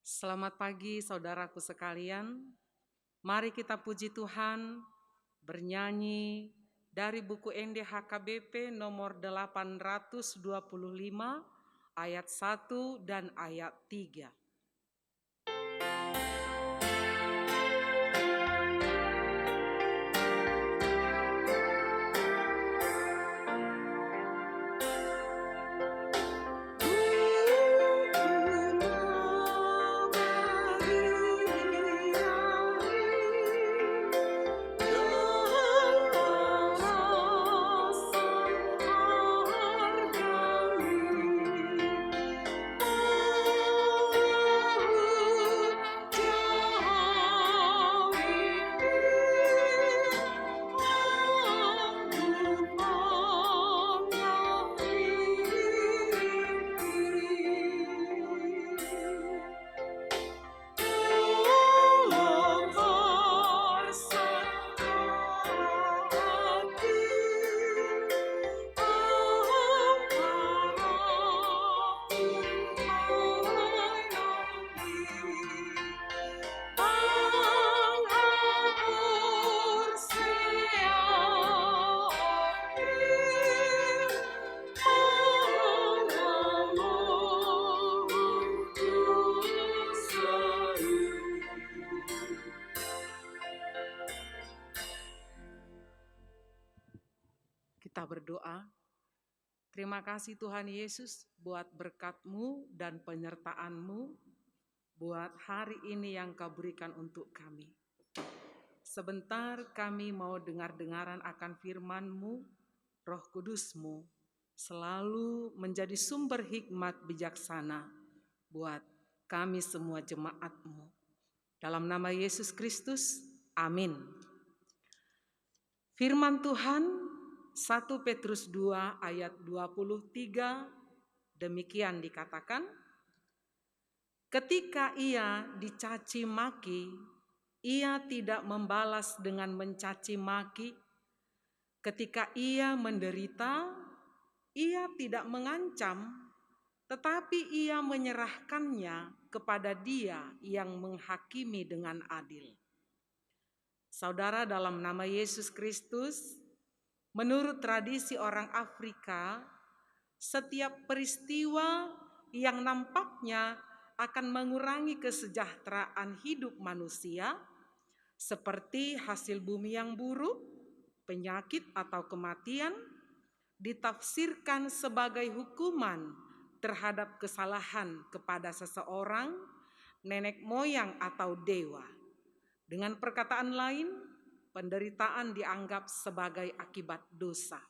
Selamat pagi saudaraku sekalian. Mari kita puji Tuhan bernyanyi dari buku NDHKBP nomor 825 ayat 1 dan ayat 3. Kita berdoa. Terima kasih Tuhan Yesus buat berkat-Mu dan penyertaan-Mu buat hari ini yang Kau berikan untuk kami. Sebentar kami mau dengar-dengaran akan firman-Mu, Roh Kudus-Mu selalu menjadi sumber hikmat bijaksana buat kami semua jemaat-Mu. Dalam nama Yesus Kristus, amin. Firman Tuhan 1 Petrus 2 ayat 23 demikian dikatakan, ketika ia dicaci maki, ia tidak membalas dengan mencaci maki. Ketika ia menderita, ia tidak mengancam, tetapi ia menyerahkannya kepada Dia yang menghakimi dengan adil. Saudara, dalam nama Yesus Kristus, menurut tradisi orang Afrika, setiap peristiwa yang nampaknya akan mengurangi kesejahteraan hidup manusia, seperti hasil bumi yang buruk, penyakit atau kematian, ditafsirkan sebagai hukuman terhadap kesalahan kepada seseorang, nenek moyang atau dewa. Dengan perkataan lain, penderitaan dianggap sebagai akibat dosa.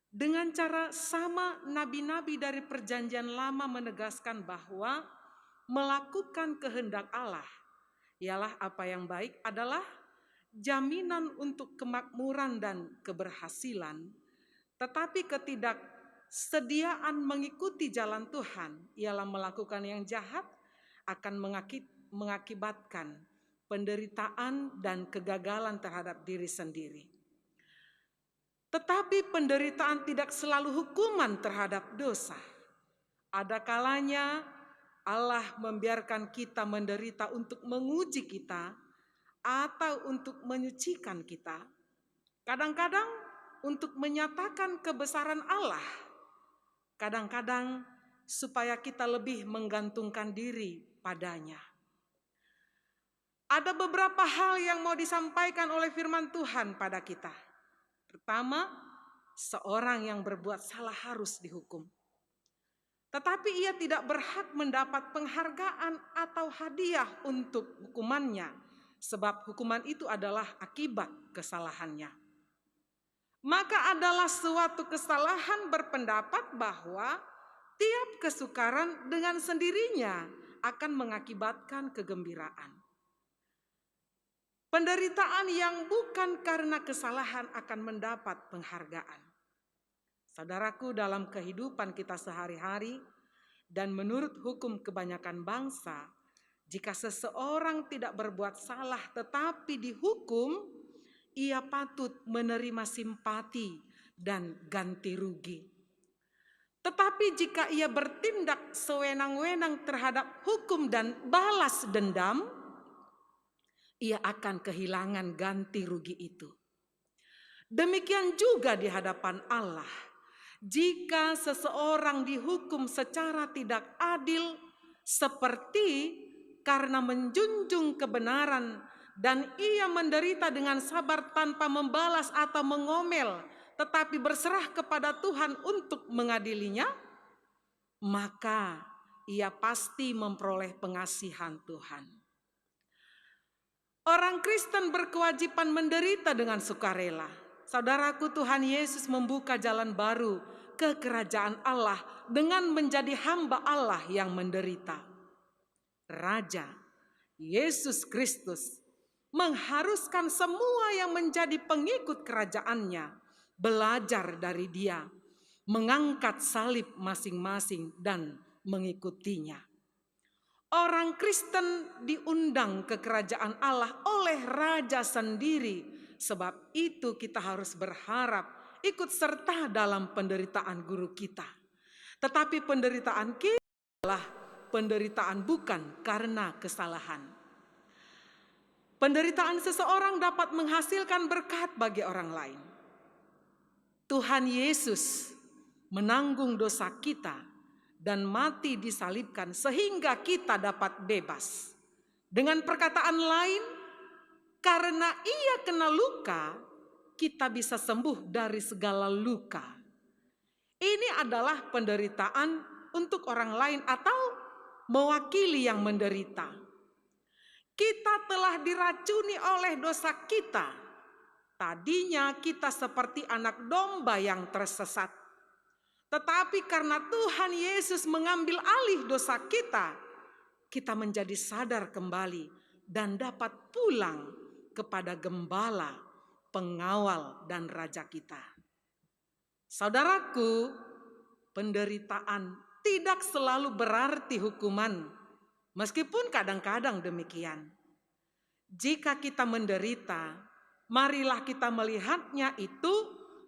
Dengan cara sama, nabi-nabi dari Perjanjian Lama menegaskan bahwa melakukan kehendak Allah, ialah apa yang baik, adalah jaminan untuk kemakmuran dan keberhasilan. Tetapi ketidaksediaan mengikuti jalan Tuhan, ialah melakukan yang jahat, akan mengakibatkan penderitaan dan kegagalan terhadap diri sendiri. Tetapi penderitaan tidak selalu hukuman terhadap dosa. Ada kalanya Allah membiarkan kita menderita untuk menguji kita atau untuk menyucikan kita. Kadang-kadang untuk menyatakan kebesaran Allah. Kadang-kadang supaya kita lebih menggantungkan diri padanya. Ada beberapa hal yang mau disampaikan oleh firman Tuhan pada kita. Pertama, seorang yang berbuat salah harus dihukum. Tetapi ia tidak berhak mendapat penghargaan atau hadiah untuk hukumannya, sebab hukuman itu adalah akibat kesalahannya. Maka adalah suatu kesalahan berpendapat bahwa tiap kesukaran dengan sendirinya akan mengakibatkan kegembiraan. Penderitaan yang bukan karena kesalahan akan mendapat penghargaan. Saudaraku, dalam kehidupan kita sehari-hari dan menurut hukum kebanyakan bangsa, jika seseorang tidak berbuat salah tetapi dihukum, ia patut menerima simpati dan ganti rugi. Tetapi jika ia bertindak sewenang-wenang terhadap hukum dan balas dendam, ia akan kehilangan ganti rugi itu. Demikian juga di hadapan Allah. Jika seseorang dihukum secara tidak adil, seperti karena menjunjung kebenaran dan ia menderita dengan sabar tanpa membalas atau mengomel, tetapi berserah kepada Tuhan untuk mengadilinya, maka ia pasti memperoleh pengasihan Tuhan. Orang Kristen berkewajiban menderita dengan sukarela. Saudaraku, Tuhan Yesus membuka jalan baru ke kerajaan Allah dengan menjadi hamba Allah yang menderita. Raja Yesus Kristus mengharuskan semua yang menjadi pengikut kerajaannya belajar dari Dia, mengangkat salib masing-masing dan mengikutinya. Orang Kristen diundang ke kerajaan Allah oleh Raja sendiri. Sebab itu kita harus berharap ikut serta dalam penderitaan guru kita. Tetapi penderitaan kita adalah penderitaan bukan karena kesalahan. Penderitaan seseorang dapat menghasilkan berkat bagi orang lain. Tuhan Yesus menanggung dosa kita dan mati disalibkan sehingga kita dapat bebas. Dengan perkataan lain, karena ia kena luka, kita bisa sembuh dari segala luka. Ini adalah penderitaan untuk orang lain atau mewakili yang menderita. Kita telah diracuni oleh dosa kita. Tadinya kita seperti anak domba yang tersesat. Tetapi karena Tuhan Yesus mengambil alih dosa kita, kita menjadi sadar kembali dan dapat pulang kepada gembala, pengawal, dan raja kita. Saudaraku, penderitaan tidak selalu berarti hukuman, meskipun kadang-kadang demikian. Jika kita menderita, marilah kita melihatnya itu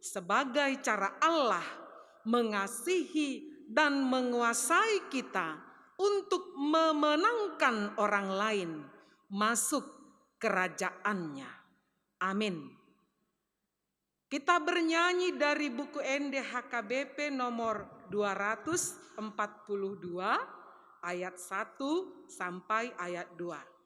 sebagai cara Allah mengasihi dan menguasai kita untuk memenangkan orang lain masuk kerajaannya. Amin. Kita bernyanyi dari buku NDHKBP nomor 242 ayat 1 sampai ayat 2.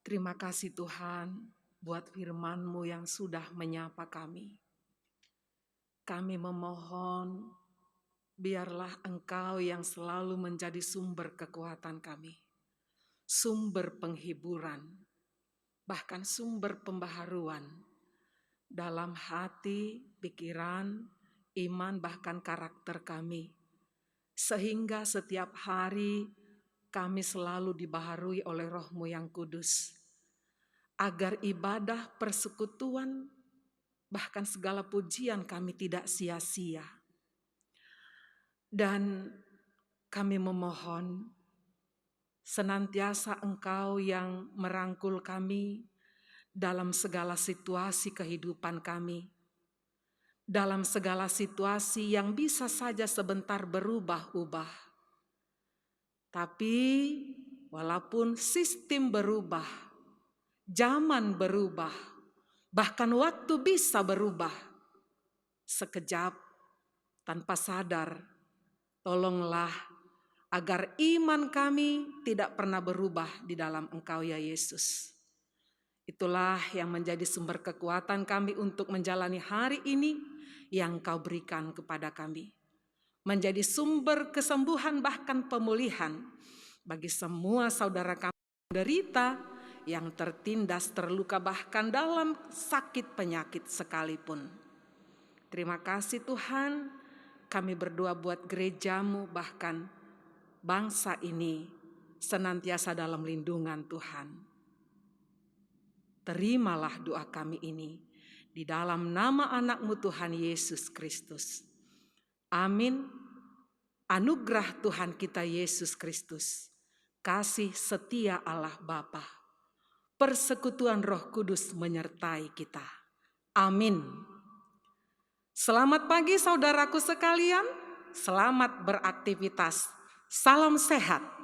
Terima kasih Tuhan buat firman-Mu yang sudah menyapa kami. Kami memohon biarlah Engkau yang selalu menjadi sumber kekuatan kami, sumber penghiburan, bahkan sumber pembaharuan dalam hati, pikiran, iman, bahkan karakter kami. Sehingga setiap hari kami selalu dibaharui oleh Roh-Mu yang kudus, agar ibadah persekutuan, bahkan segala pujian kami tidak sia-sia. Dan kami memohon senantiasa Engkau yang merangkul kami dalam segala situasi kehidupan kami, dalam segala situasi yang bisa saja sebentar berubah-ubah. Tapi walaupun sistem berubah, zaman berubah, bahkan waktu bisa berubah, sekejap tanpa sadar, tolonglah agar iman kami tidak pernah berubah di dalam Engkau ya Yesus. Itulah yang menjadi sumber kekuatan kami untuk menjalani hari ini yang Kau berikan kepada kami. Menjadi sumber kesembuhan bahkan pemulihan bagi semua saudara kami yang menderita, yang tertindas, terluka, bahkan dalam sakit penyakit sekalipun. Terima kasih Tuhan, kami berdoa buat gereja-Mu, bahkan bangsa ini senantiasa dalam lindungan Tuhan. Terimalah doa kami ini di dalam nama anak-Mu Tuhan Yesus Kristus. Amin. Anugerah Tuhan kita Yesus Kristus, kasih setia Allah Bapa, persekutuan Roh Kudus menyertai kita. Amin. Selamat pagi saudaraku sekalian, selamat beraktivitas. Salam sehat.